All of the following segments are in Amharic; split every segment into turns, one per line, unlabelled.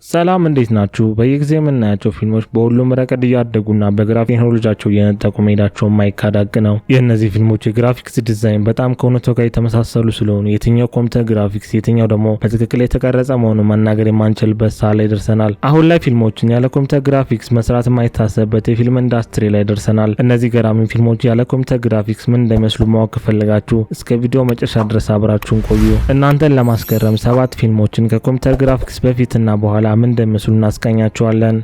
ሰላም እንዴት ናችሁ? በየጊዜው የምናያቸው ፊልሞች በሁሉም ረገድ እያደጉና በግራፊክ ቴክኖሎጂያቸው እየነጠቁ መሄዳቸው የማይካድ ነው። የእነዚህ ፊልሞች የግራፊክስ ዲዛይን በጣም ከእውነታው ጋር የተመሳሰሉ ስለሆኑ የትኛው ኮምፒውተር ግራፊክስ የትኛው ደግሞ በትክክል የተቀረጸ መሆኑን መናገር የማንችልበት ሰዓት ላይ ደርሰናል። አሁን ላይ ፊልሞችን ያለ ኮምፒውተር ግራፊክስ መስራት የማይታሰብበት የፊልም ኢንዱስትሪ ላይ ደርሰናል። እነዚህ ገራሚ ፊልሞች ያለ ኮምፒውተር ግራፊክስ ምን እንደሚመስሉ ማወቅ ከፈለጋችሁ እስከ ቪዲዮ መጨረሻ ድረስ አብራችሁን ቆዩ። እናንተን ለማስገረም 7 ፊልሞችን ከኮምፒውተር ግራፊክስ በፊትና በኋላ ምን እንደሚመስሉ እናስቃኛቸዋለን።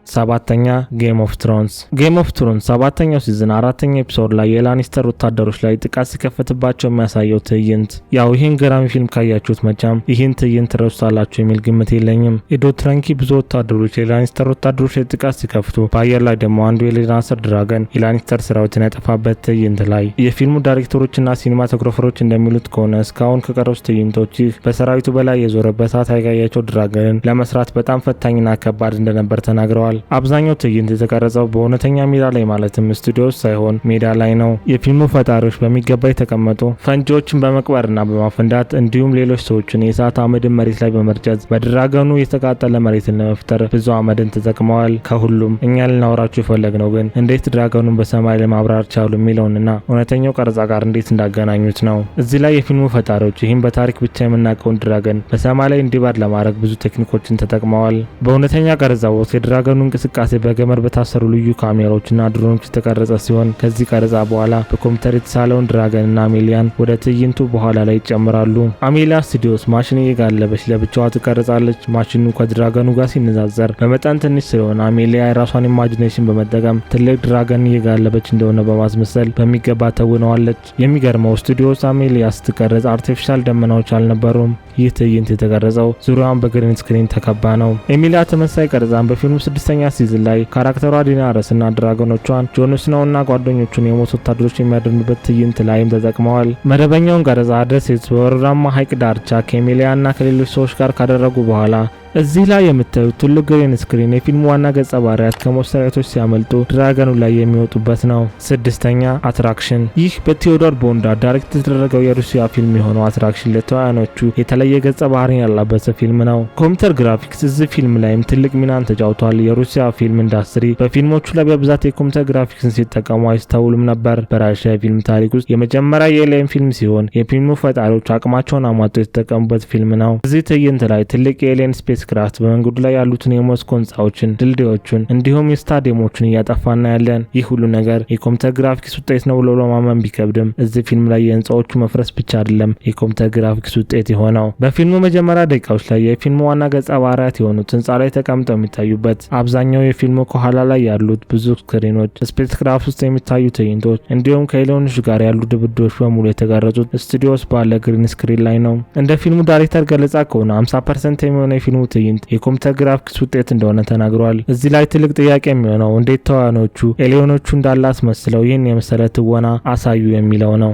ሰባተኛ ጌም ኦፍ ትሮንስ። ጌም ኦፍ ትሮንስ ሰባተኛው ሲዝን 4ኛው ኤፒሶድ ላይ የላኒስተር ወታደሮች ላይ ጥቃት ሲከፈትባቸው የሚያሳየው ትዕይንት። ያው ይህን ገራሚ ፊልም ካያችሁት መቼም ይህን ትዕይንት ትረሱታላችሁ የሚል ግምት የለኝም። የዶትረንኪ ብዙ ወታደሮች የላኒስተር ወታደሮች ላይ ጥቃት ሲከፍቱ፣ በአየር ላይ ደግሞ አንዱ የላኒስተር ድራገን የላኒስተር ሰራዊትን ያጠፋበት ትዕይንት ላይ የፊልሙ ዳይሬክተሮችና ሲኒማቶግራፈሮች እንደሚሉት ከሆነ እስካሁን ከቀረቡት ትዕይንቶች ይህ በሰራዊቱ በላይ የዞረበት እሳት ያጋያቸው ድራገንን ለመስራት በጣም ፈታኝና ከባድ እንደነበር ተናግረዋል። አብዛኛው ትዕይንት የተቀረጸው በእውነተኛ ሜዳ ላይ ማለትም ስቱዲዮ ሳይሆን ሜዳ ላይ ነው። የፊልሙ ፈጣሪዎች በሚገባ የተቀመጡ ፈንጂዎችን በመቅበርና በማፈንዳት እንዲሁም ሌሎች ሰዎችን የእሳት አመድን መሬት ላይ በመርጨት በድራገኑ የተቃጠለ መሬትን ለመፍጠር ብዙ አመድን ተጠቅመዋል። ከሁሉም እኛ ልናወራችሁ የፈለግነው ግን እንዴት ድራገኑን በሰማይ ላይ ማብራር ቻሉ የሚለውንና እውነተኛው ቀረጻ ጋር እንዴት እንዳገናኙት ነው። እዚህ ላይ የፊልሙ ፈጣሪዎች ይህም በታሪክ ብቻ የምናውቀውን ድራገን በሰማይ ላይ እንዲበር ለማድረግ ብዙ ቴክኒኮችን ተጠቅመዋል። በእውነተኛ ቀረጻ ወቅት የድራገኑ እንቅስቃሴ በገመድ በታሰሩ ልዩ ካሜራዎችና ድሮኖች የተቀረጸ ሲሆን ከዚህ ቀረጻ በኋላ በኮምፒውተር የተሳለውን ድራገንና አሜሊያን ወደ ትዕይንቱ በኋላ ላይ ይጨምራሉ። አሜሊያ ስቱዲዮስ ማሽን እየጋለበች ለብቻዋ ትቀርጻለች። ማሽኑ ከድራገኑ ጋር ሲነጻጸር በመጠን ትንሽ ስለሆነ አሜሊያ የራሷን ኢማጂኔሽን በመጠቀም ትልቅ ድራገን እየጋለበች እንደሆነ በማስመሰል በሚገባ ተውነዋለች። የሚገርመው ስቱዲዮስ አሜሊያ ስትቀርጽ አርቲፊሻል ደመናዎች አልነበሩም። ይህ ትዕይንት የተቀረጸው ዙሪያውን በግሪን ስክሪን ተከባ ነው። ኤሚሊያ ተመሳሳይ ቀረጻን በፊልሙ 6ኛ ሲዝን ላይ ካራክተሯ ዲናረስ እና ድራገኖቿን ጆን ስኖው እና ጓደኞቹን የሞት ወታደሮች የሚያድኑበት ትዕይንት ላይም ተጠቅመዋል። መደበኛውን ቀረጻ ደሴት በወረዳማ ሐይቅ ዳርቻ ከኤሚሊያ እና ከሌሎች ሰዎች ጋር ካደረጉ በኋላ እዚህ ላይ የምታዩት ትልቅ ግሪን ስክሪን የፊልሙ ዋና ገጸ ባህሪያት ከሞት ሰራዊቶች ሲያመልጡ ድራገኑ ላይ የሚወጡበት ነው። 6ኛ አትራክሽን። ይህ በቴዎዶር ቦንዳር ዳይሬክት የተደረገው የሩሲያ ፊልም የሆነው አትራክሽን ለተዋናዮቹ የተለየ ገጸ ባህሪ ያላበሰ ፊልም ነው። ኮምፒውተር ግራፊክስ እዚህ ፊልም ላይም ትልቅ ሚናን ተጫውቷል። የሩሲያ ፊልም ኢንዱስትሪ በፊልሞቹ ላይ በብዛት የኮምፒውተር ግራፊክስን ሲጠቀሙ አይስተውሉም ነበር። በራሽያ የፊልም ታሪክ ውስጥ የመጀመሪያ የኤሊየን ፊልም ሲሆን የፊልሙ ፈጣሪዎች አቅማቸውን አሟጠው የተጠቀሙበት ፊልም ነው። እዚህ ትዕይንት ላይ ትልቅ የኤሊየን ስፔስ ክራፍት በመንገዱ ላይ ያሉትን የሞስኮ ህንጻዎችን፣ ድልድዮችን እንዲሁም የስታዲየሞችን እያጠፋና ያለን ይህ ሁሉ ነገር የኮምፒውተር ግራፊክስ ውጤት ነው ብሎ ለማመን ቢከብድም እዚህ ፊልም ላይ የህንጻዎቹ መፍረስ ብቻ አይደለም የኮምፒውተር ግራፊክስ ውጤት የሆነው። በፊልሙ መጀመሪያ ደቂቃዎች ላይ የፊልሙ ዋና ገጸ ባህሪያት የሆኑት ህንጻ ላይ ተቀምጠው የሚታዩበት አብዛኛው የፊልሙ ከኋላ ላይ ያሉት ብዙ ስክሪኖች፣ ስፔስ ክራፍት ውስጥ የሚታዩ ትዕይንቶች እንዲሁም ከኤሊየኖች ጋር ያሉ ድብድቦች በሙሉ የተቀረጹት ስቱዲዮስ ባለ ግሪን ስክሪን ላይ ነው። እንደ ፊልሙ ዳይሬክተር ገለጻ ከሆነ 50% የሚሆነው የፊልሙ ትዕይንት የኮምፒውተር ግራፊክስ ውጤት እንደሆነ ተናግሯል። እዚህ ላይ ትልቅ ጥያቄ የሚሆነው እንዴት ተዋናዮቹ ኤሊየኖቹ እንዳለ አስመስለው ይህን የመሰለ ትወና አሳዩ የሚለው ነው።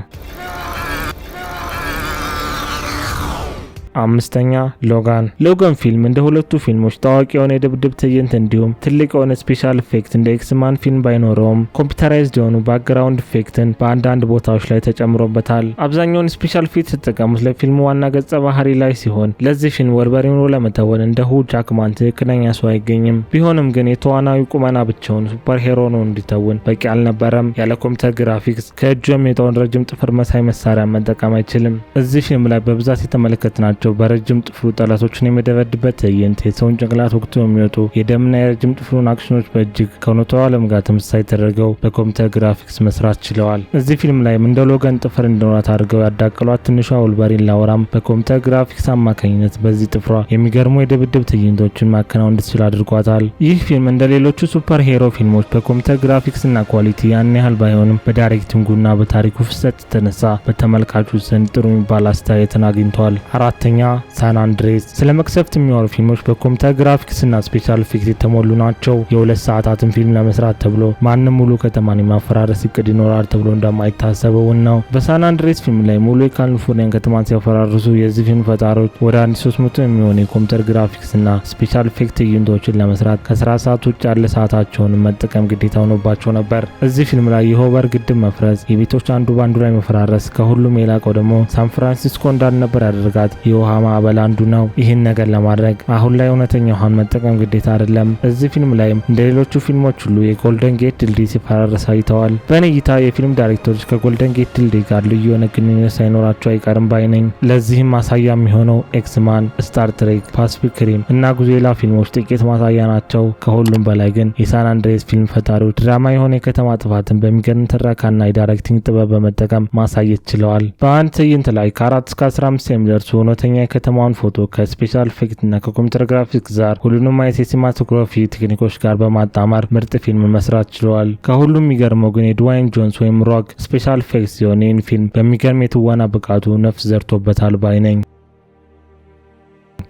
5ኛ ሎጋን። ሎጋን ፊልም እንደ ሁለቱ ፊልሞች ታዋቂ የሆነ የድብድብ ትዕይንት እንዲሁም ትልቅ የሆነ ስፔሻል ኢፌክት እንደ ኤክስማን ፊልም ባይኖረውም ኮምፒውተራይዝድ የሆኑ ባክግራውንድ ኢፌክትን በአንዳንድ ቦታዎች ላይ ተጨምሮበታል። አብዛኛውን ስፔሻል ኢፌክት የተጠቀሙት ለፊልሙ ዋና ገጸ ባህሪ ላይ ሲሆን ለዚህ ፊልም ወልቨሪን ለመተወን እንደ ሁ ጃክማን ትክክለኛ ሰው አይገኝም። ቢሆንም ግን የተዋናዩ ቁመና ብቻውን ሱፐር ሄሮ ነው እንዲተውን በቂ አልነበረም። ያለ ኮምፒውተር ግራፊክስ ከእጁ የሚወጣውን ረጅም ጥፍር መሳይ መሳሪያ መጠቀም አይችልም። እዚህ ፊልም ላይ በብዛት የተመለከትናቸው በረጅም ጥፍሩ ጠላቶችን የሚደበድበት ትዕይንት፣ የሰውን ጭንቅላት ወቅቱ የሚወጡ የደምና የረጅም ጥፍሩን አክሽኖች በእጅግ ከእውነታው ዓለም ጋር ተመሳሳይ ተደርገው በኮምፒውተር ግራፊክስ መስራት ችለዋል። እዚህ ፊልም ላይም እንደ ሎጋን ጥፍር እንደሆናት አድርገው ያዳቀሏት ትንሿ ወልቨሪን ላውራም በኮምፒውተር ግራፊክስ አማካኝነት በዚህ ጥፍሯ የሚገርሙ የድብድብ ትዕይንቶችን ማከናወን እንድትችል አድርጓታል። ይህ ፊልም እንደ ሌሎቹ ሱፐር ሄሮ ፊልሞች በኮምፒውተር ግራፊክስ እና ኳሊቲ ያን ያህል ባይሆንም በዳይሬክቲንጉና በታሪኩ ፍሰት የተነሳ በተመልካቹ ዘንድ ጥሩ የሚባል አስተያየትን አግኝቷል። 4ኛ ሳን አንድሬስ። ስለ መቅሰፍት የሚያወሩ ፊልሞች በኮምፒውተር ግራፊክስ እና ስፔሻል ኢፌክት የተሞሉ ናቸው። የ2 ሰዓታትን ፊልም ለመስራት ተብሎ ማንም ሙሉ ከተማን የማፈራረስ እቅድ ይኖራል ተብሎ እንደማይታሰበው ነው። በሳን አንድሬስ ፊልም ላይ ሙሉ የካሊፎርኒያን ከተማን ሲያፈራርሱ የዚህ ፊልም ፈጣሪዎች ወደ 1300 የሚሆኑ የኮምፒውተር ግራፊክስ እና ስፔሻል ኢፌክት ትዕይንቶችን ለመስራት ከስራ ሰዓት ውጭ ያለ ሰዓታቸውን መጠቀም ግዴታ ሆኖባቸው ነበር። እዚህ ፊልም ላይ የሆቨር ግድብ መፍረስ፣ የቤቶች አንዱ ባንዱ ላይ መፈራረስ፣ ከሁሉም የላቀው ደግሞ ሳን ፍራንሲስኮ እንዳልነበር ያደርጋት የውሃ ማዕበል አንዱ ነው። ይህን ነገር ለማድረግ አሁን ላይ እውነተኛ ውሃን መጠቀም ግዴታ አይደለም። እዚህ ፊልም ላይም እንደ ሌሎቹ ፊልሞች ሁሉ የጎልደን ጌት ድልድይ ሲፈራረስ አይተዋል። በእኔ እይታ የፊልም ዳይሬክተሮች ከጎልደን ጌት ድልድይ ጋር ልዩ የሆነ ግንኙነት ሳይኖራቸው አይቀርም ባይ ነኝ። ለዚህም ማሳያ የሚሆነው ኤክስማን፣ ስታር ትሬክ፣ ፓሲፊክ ሪም እና ጉዜላ ፊልሞች ጥቂት ማሳያ ናቸው። ከሁሉም በላይ ግን የሳን አንድሬስ ፊልም ፈጣሪዎች ድራማ የሆነ የከተማ ጥፋትን በሚገርም ትረካና የዳይሬክቲንግ ጥበብ በመጠቀም ማሳየት ችለዋል። በአንድ ትዕይንት ላይ ከ4 እስከ 15 የሚደርሱ እውነተኛ የከተማውን ፎቶ ከስፔሻል ኢፌክትና ከኮምፒውተር ግራፊክስ ጋር ሁሉንም አይነት የሲኒማቶግራፊ ቴክኒኮች ጋር በማጣመር ምርጥ ፊልም መስራት ችለዋል። ከሁሉም የሚገርመው ግን የድዋይን ጆንስ ወይም ሮክ ስፔሻል ኢፌክትስ ሲሆን ይህን ፊልም በሚገርም የትወና ብቃቱ ነፍስ ዘርቶበታል ባይ ነኝ።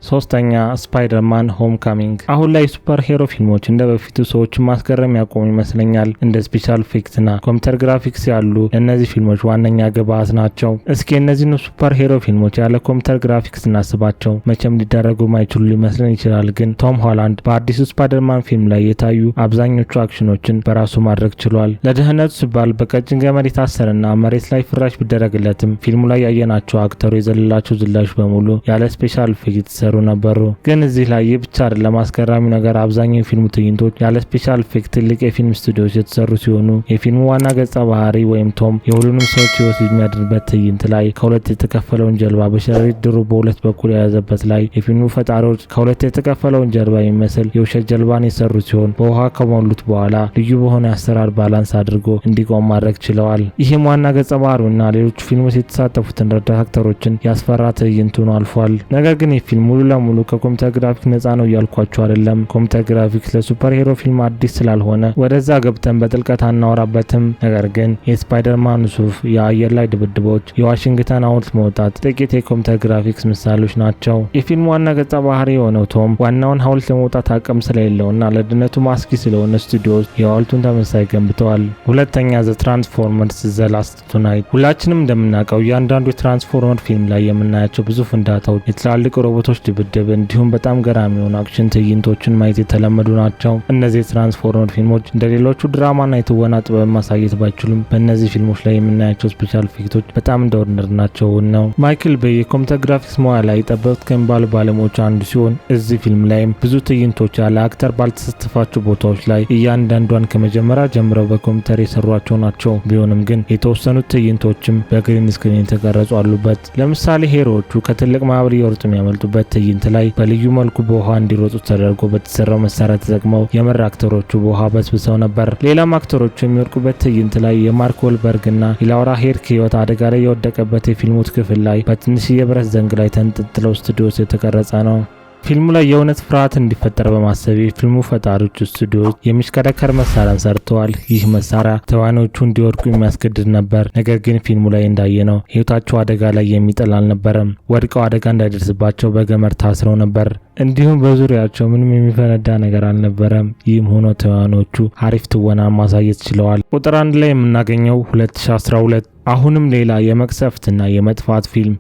ሶስተኛ ስፓይደርማን ሆምካሚንግ። አሁን ላይ ሱፐር ሄሮ ፊልሞች እንደ በፊቱ ሰዎችን ማስገረም ያቆሙ ይመስለኛል። እንደ ስፔሻል ኢፌክትና ኮምፒውተር ግራፊክስ ያሉ እነዚህ ፊልሞች ዋነኛ ግብአት ናቸው። እስኪ እነዚህን ሱፐር ሄሮ ፊልሞች ያለ ኮምፒውተር ግራፊክስ እናስባቸው። መቼም ሊደረጉ ማይችሉ ሊመስለን ይችላል፣ ግን ቶም ሆላንድ በአዲሱ ስፓይደርማን ፊልም ላይ የታዩ አብዛኞቹ አክሽኖችን በራሱ ማድረግ ችሏል። ለደህንነቱ ሲባል በቀጭን ገመድ የታሰረና መሬት ላይ ፍራሽ ቢደረግለትም ፊልሙ ላይ ያየናቸው አክተሩ የዘለላቸው ዝላዮች በሙሉ ያለ ስፔሻል ኢፌክት ነበሩ። ግን እዚህ ላይ ይህ ብቻ አይደለም። አስገራሚው ነገር አብዛኛው የፊልሙ ትዕይንቶች ያለ ስፔሻል ኢፌክት ትልቅ የፊልም ስቱዲዮዎች የተሰሩ ሲሆኑ የፊልሙ ዋና ገጸ ባህሪ ወይም ቶም የሁሉንም ሰዎች ህይወት የሚያድንበት ትዕይንት ላይ ከሁለት የተከፈለውን ጀልባ በሸረሪት ድሩ በሁለት በኩል የያዘበት ላይ የፊልሙ ፈጣሪዎች ከሁለት የተከፈለውን ጀልባ የሚመስል የውሸት ጀልባን የሰሩ ሲሆን በውሃ ከሞሉት በኋላ ልዩ በሆነ አሰራር ባላንስ አድርጎ እንዲቆም ማድረግ ችለዋል። ይህም ዋና ገጸ ባህሪውና ሌሎቹ ፊልሞች የተሳተፉትን ረዳት አክተሮችን ያስፈራ ትዕይንት ሆኖ አልፏል። ነገር ግን የፊልም ሙሉ ለሙሉ ከኮምፒውተር ግራፊክስ ነፃ ነው እያልኳቸው አይደለም። ኮምፒውተር ግራፊክስ ለሱፐር ሄሮ ፊልም አዲስ ስላልሆነ ወደዛ ገብተን በጥልቀት አናወራበትም። ነገር ግን የስፓይደርማን ሱፍ፣ የአየር ላይ ድብድቦች፣ የዋሽንግተን ሐውልት መውጣት ጥቂት የኮምፒውተር ግራፊክስ ምሳሌዎች ናቸው። የፊልሙ ዋና ገጸ ባህሪ የሆነው ቶም ዋናውን ሐውልት ለመውጣት አቅም ስለሌለውና ለድነቱ ማስኪ ስለሆነ ስቱዲዮዎች የሐውልቱን ተመሳሳይ ገንብተዋል። ሁለተኛ ዘ ትራንስፎርመርስ ዘ ላስት ቱናይት። ሁላችንም እንደምናውቀው እያንዳንዱ የትራንስፎርመር ፊልም ላይ የምናያቸው ብዙ ፍንዳታዎች፣ የትላልቅ ሮቦቶች ድብድብ እንዲሁም በጣም ገራሚ የሆኑ አክሽን ትዕይንቶችን ማየት የተለመዱ ናቸው። እነዚህ የትራንስፎርመር ፊልሞች እንደ ሌሎቹ ድራማና የትወና ጥበብ ማሳየት ባይችሉም በእነዚህ ፊልሞች ላይ የምናያቸው ስፔሻል ኢፌክቶች በጣም እንደወርነር ናቸው ነው። ማይክል ቤይ የኮምፒውተር ግራፊክስ ሙያ ላይ ጠበብት ከሚባሉ ባለሙያዎች አንዱ ሲሆን እዚህ ፊልም ላይም ብዙ ትዕይንቶች ያለ አክተር ባልተሳተፋቸው ቦታዎች ላይ እያንዳንዷን ከመጀመሪያ ጀምረው በኮምፒውተር የሰሯቸው ናቸው። ቢሆንም ግን የተወሰኑት ትዕይንቶችም በግሪን ስክሪን የተቀረጹ አሉበት። ለምሳሌ ሄሮዎቹ ከትልቅ ማዕበል እየወጡ የሚያመልጡበት ትዕይንት ላይ በልዩ መልኩ በውሃ እንዲሮጡ ተደርጎ በተሰራው መሳሪያ ተጠቅመው የመራ አክተሮቹ በውሃ በስብሰው ነበር። ሌላም አክተሮቹ የሚወድቁበት ትዕይንት ላይ የማርክ ወልበርግ እና የላውራ ሄርክ ህይወት አደጋ ላይ የወደቀበት የፊልሙ ክፍል ላይ በትንሽዬ ብረት ዘንግ ላይ ተንጠልጥለው ስቱዲዮስ የተቀረጸ ነው። ፊልሙ ላይ የእውነት ፍርሃት እንዲፈጠር በማሰብ የፊልሙ ፈጣሪዎች ስቱዲዮዎች የሚሽከረከር መሳሪያን ሰርተዋል። ይህ መሳሪያ ተዋናዮቹ እንዲወድቁ የሚያስገድድ ነበር። ነገር ግን ፊልሙ ላይ እንዳየነው ህይወታቸው አደጋ ላይ የሚጥል አልነበረም። ወድቀው አደጋ እንዳይደርስባቸው በገመድ ታስረው ነበር። እንዲሁም በዙሪያቸው ምንም የሚፈነዳ ነገር አልነበረም። ይህም ሆኖ ተዋናዮቹ አሪፍ ትወናን ማሳየት ችለዋል። ቁጥር 1 ላይ የምናገኘው 2012 አሁንም ሌላ የመቅሰፍትና የመጥፋት ፊልም።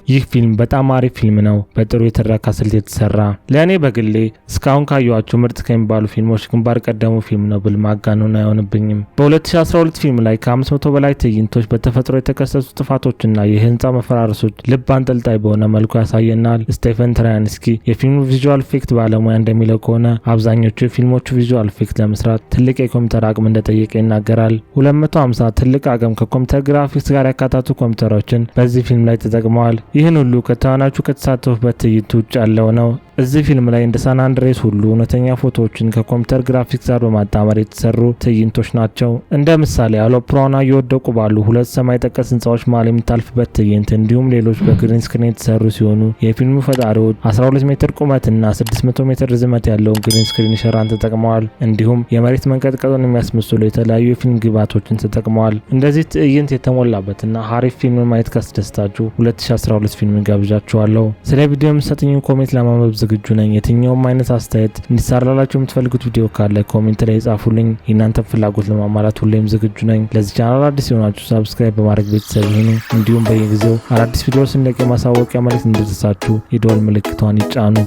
ይህ ፊልም በጣም አሪፍ ፊልም ነው። በጥሩ የትረካ ስልት የተሰራ ለእኔ በግሌ እስካሁን ካየኋቸው ምርጥ ከሚባሉ ፊልሞች ግንባር ቀደሙ ፊልም ነው ብል ማጋነን አይሆንብኝም። በ2012 ፊልም ላይ ከ500 በላይ ትዕይንቶች፣ በተፈጥሮ የተከሰቱ ጥፋቶችና የህንፃ መፈራረሶች ልብ አንጠልጣይ በሆነ መልኩ ያሳየናል። ስቴፈን ትራያንስኪ የፊልሙ ቪዥዋል ኢፌክት ባለሙያ እንደሚለው ከሆነ አብዛኞቹ የፊልሞቹ ቪዥዋል ኢፌክት ለመስራት ትልቅ የኮምፒውተር አቅም እንደጠየቀ ይናገራል። 250 ትልቅ አቅም ከኮምፒውተር ግራፊክስ ጋር ያካታቱ ኮምፒውተሮችን በዚህ ፊልም ላይ ተጠቅመዋል። ይህን ሁሉ ከተዋናዮቹ ከተሳተፉበት ትዕይንት ውጭ ያለው ነው። እዚህ ፊልም ላይ እንደ ሳን አንድሬስ ሁሉ እውነተኛ ፎቶዎችን ከኮምፒውተር ግራፊክስ ጋር በማጣመር የተሰሩ ትዕይንቶች ናቸው። እንደ ምሳሌ አውሮፕላኗ እየወደቁ ባሉ ሁለት ሰማይ ጠቀስ ህንፃዎች መሃል የምታልፍበት ትዕይንት እንዲሁም ሌሎች በግሪን ስክሪን የተሰሩ ሲሆኑ የፊልሙ ፈጣሪዎች 12 ሜትር ቁመትና 600 ሜትር ርዝመት ያለውን ግሪን ስክሪን ሸራን ተጠቅመዋል። እንዲሁም የመሬት መንቀጥቀጡን የሚያስመስሉ የተለያዩ የፊልም ግብዓቶችን ተጠቅመዋል። እንደዚህ ትዕይንት የተሞላበትና ሀሪፍ ፊልም ማየት ካስደስታችሁ 2012 ፊልም ጋብዣችኋለሁ። ስለ ቪዲዮ የምትሰጡኝን ኮሜንት ለማንበብ ዝግጁ ነኝ። የትኛውም አይነት አስተያየት እንዲሰራላችሁ የምትፈልጉት ቪዲዮ ካለ ኮሜንት ላይ ጻፉልኝ። የእናንተን ፍላጎት ለማሟላት ሁሌም ዝግጁ ነኝ። ለዚህ ቻናል አዲስ የሆናችሁ ሰብስክራይብ በማድረግ ቤተሰብ ይሁኑ። እንዲሁም በየጊዜው አዳዲስ ቪዲዮ ስንለቅ የማሳወቂያ መልእክት እንዲደርሳችሁ የደወል ምልክቷን ይጫኑ።